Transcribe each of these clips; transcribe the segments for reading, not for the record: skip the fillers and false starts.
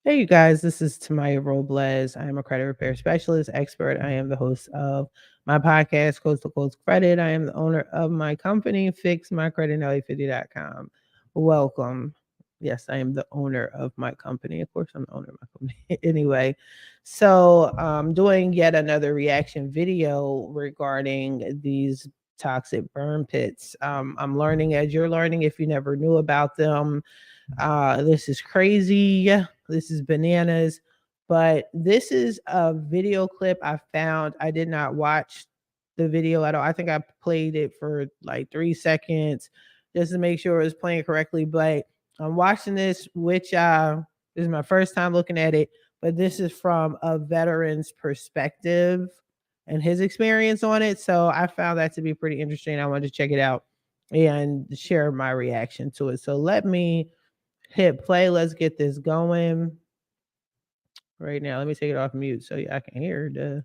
Hey, you guys, this is Tamiya Robles. I am a credit repair specialist expert. I am the host of my podcast, Coast to Coast Credit. I am the owner of my company, FixMyCreditNelly50.com. Welcome. Yes, I am the owner of my company. Of course, I'm the owner of my company. Anyway, so I'm doing yet another reaction video regarding these toxic burn pits. I'm learning as you're learning if you never knew about them. This is crazy. This is bananas. But this is a video clip I found. I did not watch the video at all. I think I played it for like 3 seconds just to make sure it was playing correctly. But I'm watching this, which this is my first time looking at it. But this is from a veteran's perspective and his experience on it. So I found that to be pretty interesting. I wanted to check it out and share my reaction to it. So let me hit play. Let's get this going right now. Let me take it off mute so I can hear the.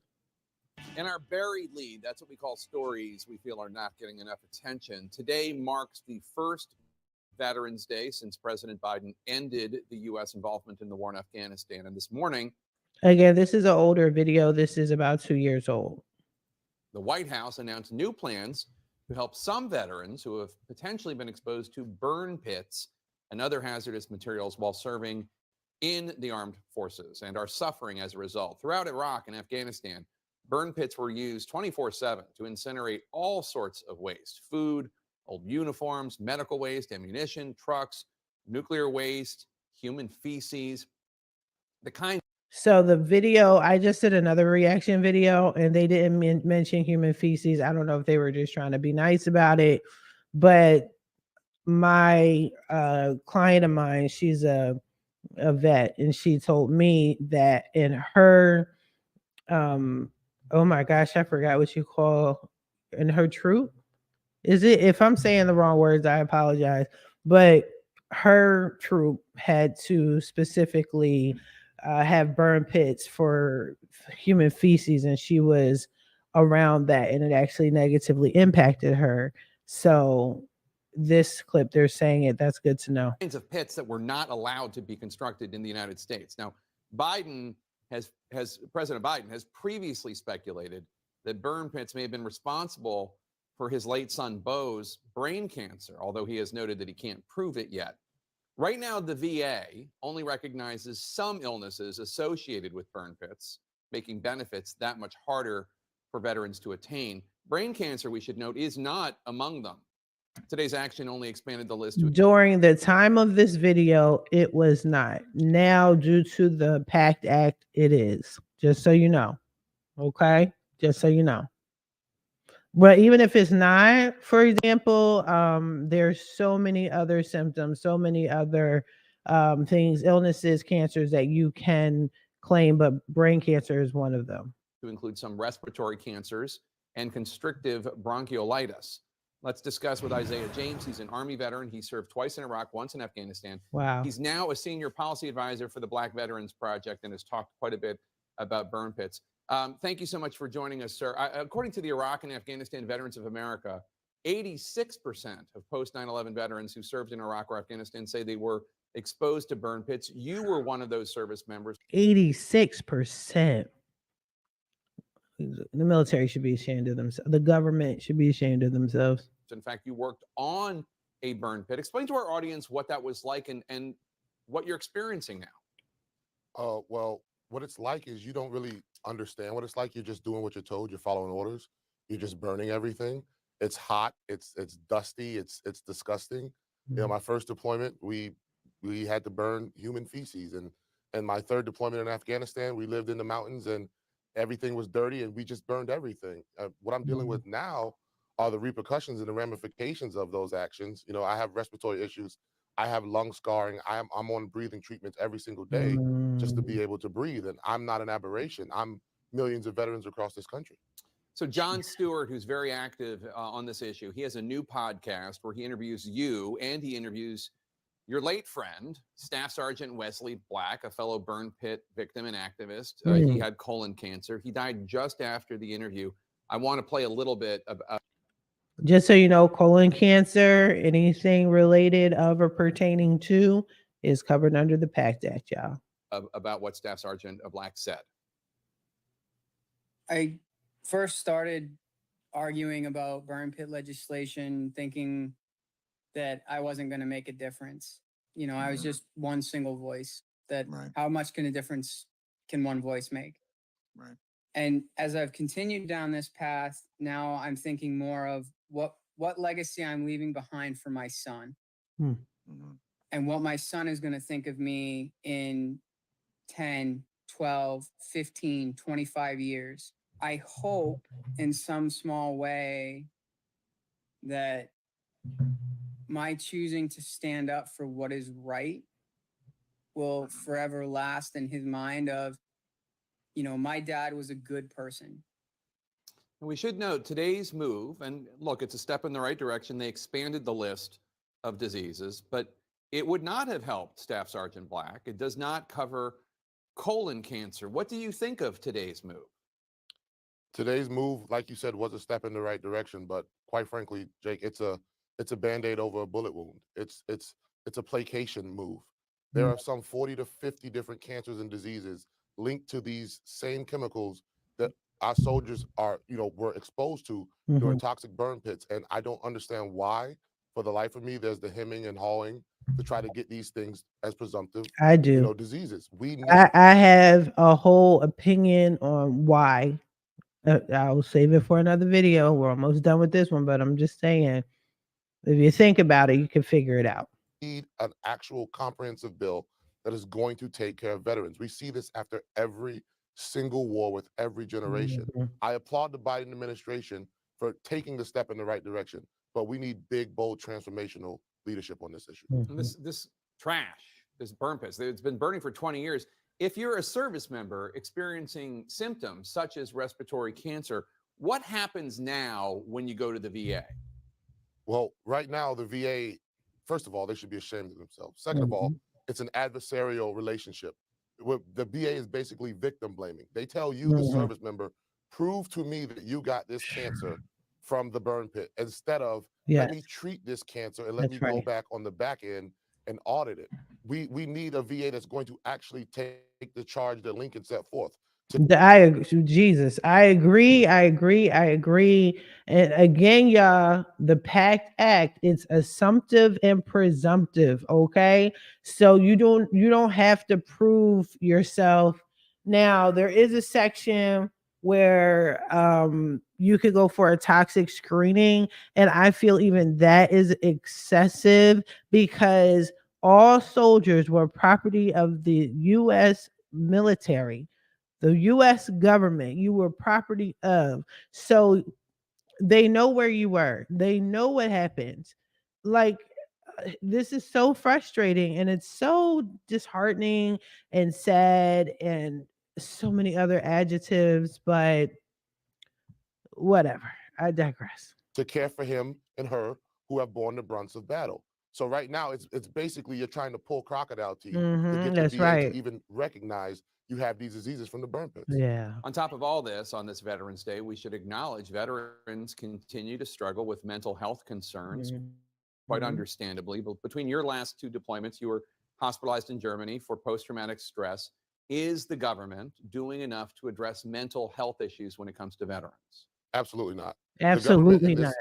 In our buried lead, that's what we call stories we feel are not getting enough attention. Today marks the first Veterans Day since President Biden ended the U.S. involvement in the war in Afghanistan. And this morning, again, this is an older video. This is about 2 years old. The White House announced new plans to help some veterans who have potentially been exposed to burn pits and other hazardous materials while serving in the armed forces and are suffering as a result. Throughout Iraq and Afghanistan, burn pits were used 24/7 to incinerate all sorts of waste: food, old uniforms, medical waste, ammunition, trucks, nuclear waste, human feces, the kind. So the video, I just did another reaction video and they didn't mention human feces. I don't know if they were just trying to be nice about it, but my client of mine, she's a vet, and she told me that in her oh my gosh, I forgot what you call in her troop. Is it, if I'm saying the wrong words, I apologize. But her troop had to specifically have burn pits for human feces, and she was around that, and it actually negatively impacted her. So this clip, they're saying it. That's good to know. Kinds of pits that were not allowed to be constructed in the United States. Now, President Biden has previously speculated that burn pits may have been responsible for his late son Beau's brain cancer, although he has noted that he can't prove it yet. Right now, the VA only recognizes some illnesses associated with burn pits, making benefits that much harder for veterans to attain. Brain cancer, we should note, is not among them. Today's action only expanded the list. During the time of this video, it was not. Now, due to the PACT Act, it is. Just so you know. Okay? Just so you know. But even if it's not, for example, there's so many other symptoms, so many other things, illnesses, cancers that you can claim, but brain cancer is one of them. To include some respiratory cancers and constrictive bronchiolitis. Let's discuss with Isaiah James. He's an Army veteran. He served twice in Iraq, once in Afghanistan. Wow. He's now a senior policy advisor for the Black Veterans Project and has talked quite a bit about burn pits. Thank you so much for joining us, sir. According to the Iraq and Afghanistan Veterans of America, 86% of post 9/11 veterans who served in Iraq or Afghanistan say they were exposed to burn pits. You were one of those service members. 86%. The military should be ashamed of themselves. The government should be ashamed of themselves. In fact, you worked on a burn pit. Explain to our audience what that was like and what you're experiencing now. Well, what it's like is you don't really understand what it's like. You're just doing what you're told. You're following orders. You're just burning everything. It's hot. It's dusty. It's disgusting. You know, my first deployment, we had to burn human feces, and my third deployment in Afghanistan, we lived in the mountains and everything was dirty, and we just burned everything. What I'm dealing with now are the repercussions and the ramifications of those actions. You know, I have respiratory issues. I have lung scarring. I'm on breathing treatments every single day just to be able to breathe. And I'm not an aberration. I'm millions of veterans across this country. So John Stewart, who's very active on this issue, he has a new podcast where he interviews you and he interviews your late friend, Staff Sergeant Wesley Black, a fellow burn pit victim and activist. He had colon cancer. He died just after the interview. I want to play a little bit of. Just so you know, colon cancer, anything related of or pertaining to, is covered under the PACT Act, y'all. about what Staff Sergeant Black said. I first started arguing about burn pit legislation, thinking that I wasn't going to make a difference. You know, I was just one single voice. That how much can a difference can one voice make? Right. And as I've continued down this path, now I'm thinking more of what legacy I'm leaving behind for my son, and what my son is going to think of me in 10, 12, 15, 25 years. I hope in some small way that my choosing to stand up for what is right will forever last in his mind of, you know, my dad was a good person. And we should note today's move, and look, it's a step in the right direction. They expanded the list of diseases, but it would not have helped Staff Sergeant Black. It does not cover colon cancer. What do you think of today's move? Today's move, like you said, was a step in the right direction, but quite frankly, Jake, it's a Band-Aid over a bullet wound. It's a placation move. There are some 40 to 50 different cancers and diseases linked to these same chemicals that our soldiers were exposed to during toxic burn pits. And I don't understand why, for the life of me, there's the hemming and hawing to try to get these things as presumptive I do. diseases. I have a whole opinion on why. I'll save it for another video. We're almost done with this one, but I'm just saying, if you think about it, you can figure it out. Need an actual comprehensive bill that is going to take care of veterans. We see this after every single war with every generation. I applaud the Biden administration for taking the step in the right direction, but we need big, bold, transformational leadership on this issue. And this trash, this burn pits, it's been burning for 20 years. If you're a service member experiencing symptoms such as respiratory cancer, what happens now when you go to the VA? Well, right now, the VA, first of all, they should be ashamed of themselves. Second of all, it's an adversarial relationship. The VA is basically victim blaming. They tell you, the service member, prove to me that you got this cancer from the burn pit, instead of let me treat this cancer and let me go back on the back end and audit it. We need a VA that's going to actually take the charge that Lincoln set forth. I agree. And again, y'all, the PACT Act, it's assumptive and presumptive. Okay, so you don't have to prove yourself. Now there is a section where you could go for a toxic screening, and I feel even that is excessive, because all soldiers were property of the U.S. military, the U.S. government. You were property of. So they know where you were. They know what happened. Like, this is so frustrating, and it's so disheartening and sad and so many other adjectives, but whatever. I digress. To care for him and her who have borne the brunts of battle. So right now, it's basically you're trying to pull crocodile teeth to get the VA to even recognize you have these diseases from the burn pits. Yeah. On top of all this, on this Veterans Day, we should acknowledge veterans continue to struggle with mental health concerns, quite understandably. But between your last two deployments, you were hospitalized in Germany for post-traumatic stress. Is the government doing enough to address mental health issues when it comes to veterans? Absolutely not. Absolutely not.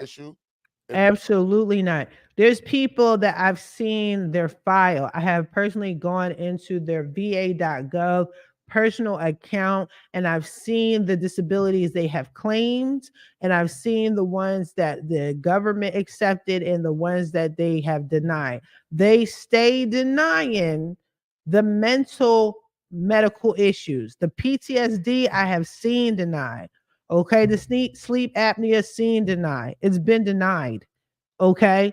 Absolutely not. There's people that I've seen their file. I have personally gone into their va.gov personal account, and I've seen the disabilities they have claimed, and I've seen the ones that the government accepted and the ones that they have denied. They stay denying the mental medical issues. The PTSD I have seen denied. Okay, the sleep apnea seen denied. It's been denied. Okay.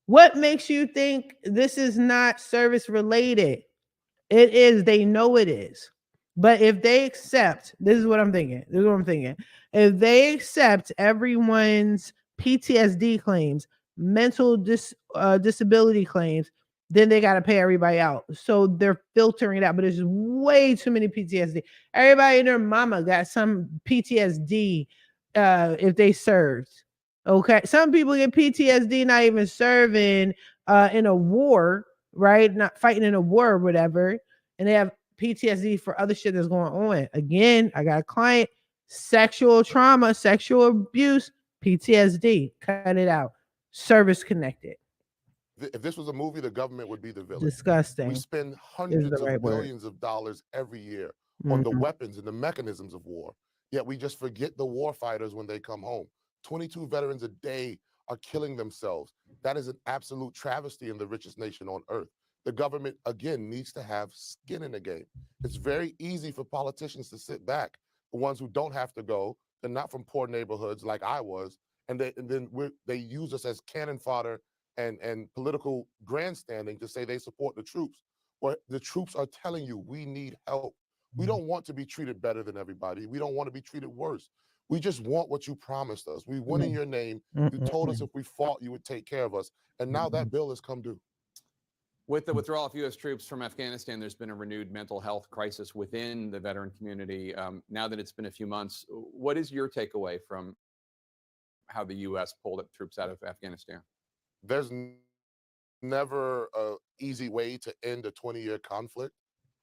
What makes you think this is not service related? It is. They know it is. But if they accept, this is what I'm thinking. If they accept everyone's PTSD claims, mental disability claims, then they got to pay everybody out. So they're filtering it out. But there's way too many PTSD. Everybody and their mama got some PTSD if they served. Okay. Some people get PTSD not even serving in a war, right? Not fighting in a war or whatever. and they have PTSD for other shit that's going on. Again, I got a client, sexual trauma, sexual abuse, PTSD. Cut it out. Service connected. If this was a movie, the government would be the villain. Disgusting. We spend Is hundreds the right of word. billions of dollars every year on the Mhm. weapons and the mechanisms of war. Yet we just forget the war fighters when they come home. 22 veterans a day are killing themselves. That is an absolute travesty in the richest nation on earth. The government, again, needs to have skin in the game. It's very easy for politicians to sit back, the ones who don't have to go, they're not from poor neighborhoods like I was, and then they use us as cannon fodder and political grandstanding to say they support the troops. Well, the troops are telling you we need help. We don't want to be treated better than everybody. We don't want to be treated worse. We just want what you promised us. We won in your name. You told us if we fought, you would take care of us. And now that bill has come due. With the withdrawal of U.S. troops from Afghanistan, there's been a renewed mental health crisis within the veteran community. Now that it's been a few months, what is your takeaway from how the U.S. pulled troops out of Afghanistan? There's never an easy way to end a 20-year conflict.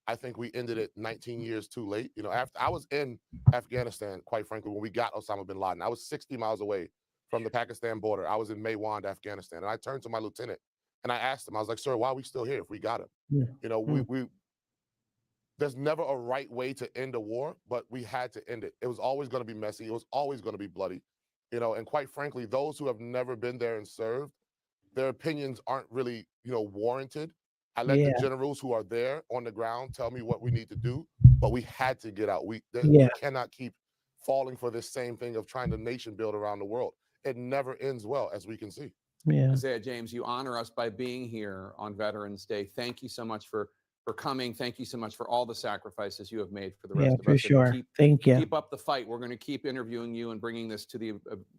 I think we ended it 19 years too late. You know, after I was in Afghanistan, quite frankly, when we got Osama bin Laden, I was 60 miles away from the Pakistan border. I was in Maywand, Afghanistan. And I turned to my lieutenant and I asked him, I was like, sir, why are we still here if we got him? Yeah. You know, there's never a right way to end a war, but we had to end it. It was always going to be messy. It was always going to be bloody. You know, and quite frankly, those who have never been there and served, their opinions aren't really, warranted. I let the generals who are there on the ground tell me what we need to do, but we had to get out. We cannot keep falling for this same thing of trying to nation build around the world. It never ends well, as we can see. Yeah. Isaiah James, you honor us by being here on Veterans Day. Thank you so much for coming. Thank you so much for all the sacrifices you have made for the rest of us. For sure. Thank you. Keep up the fight. We're going to keep interviewing you and bringing this to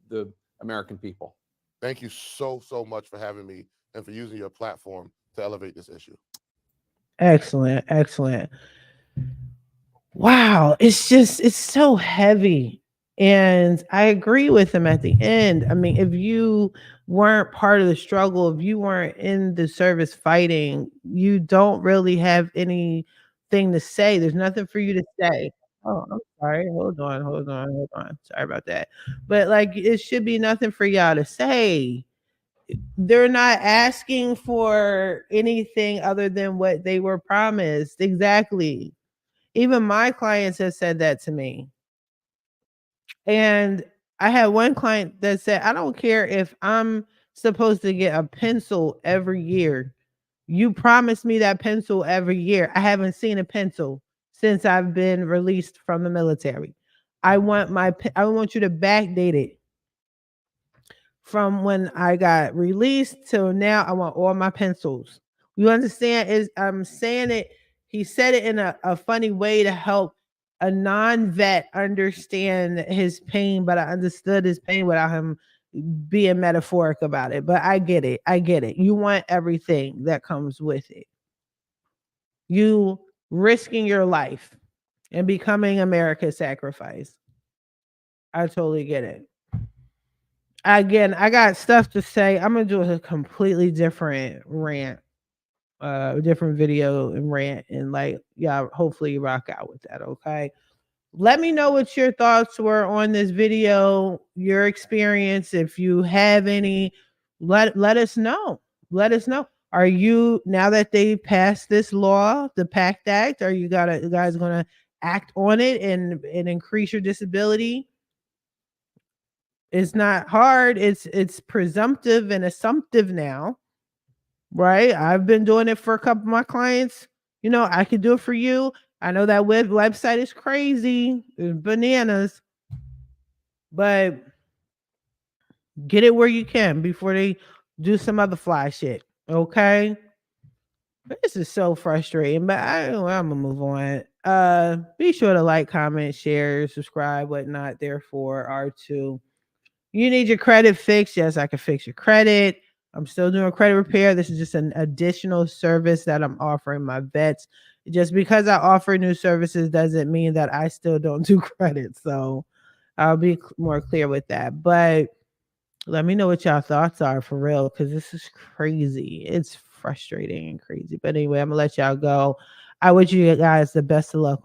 the American people. Thank you so much for having me and for using your platform to elevate this issue. Excellent. Wow. It's so heavy. And I agree with him at the end. I mean, if you weren't part of the struggle, if you weren't in the service fighting, you don't really have anything to say. There's nothing for you to say. Oh, I'm sorry. Hold on. Sorry about that. But it should be nothing for y'all to say. They're not asking for anything other than what they were promised. Exactly. Even my clients have said that to me. And I had one client that said, I don't care if I'm supposed to get a pencil every year. You promised me that pencil every year. I haven't seen a pencil since I've been released from the military. I want you to backdate it from when I got released till now. I want all my pencils. You understand? I'm saying it. He said it in a funny way to help a non-vet understand his pain, but I understood his pain without him being metaphoric about it. But I get it. You want everything that comes with it. You risking your life and becoming America's sacrifice. I totally get it. Again, I got stuff to say. I'm going to do a completely different rant, different video and rant. And hopefully you rock out with that. Okay. Let me know what your thoughts were on this video, your experience. If you have any, let us know. Are you, now that they passed this law, the PACT Act, are you guys going to act on it and increase your disability? It's not hard. It's presumptive and assumptive now, right? I've been doing it for a couple of my clients. I could do it for you. I know that website is crazy. It's bananas. But get it where you can before they do some other fly shit. Okay? This is so frustrating, but I'm going to move on. Be sure to like, comment, share, subscribe, whatnot. Therefore, R2. You need your credit fixed. Yes, I can fix your credit. I'm still doing credit repair. This is just an additional service that I'm offering my vets. Just because I offer new services doesn't mean that I still don't do credit. So I'll be more clear with that. But let me know what y'all thoughts are for real, because this is crazy. It's frustrating and crazy. But anyway, I'm going to let y'all go. I wish you guys the best of luck on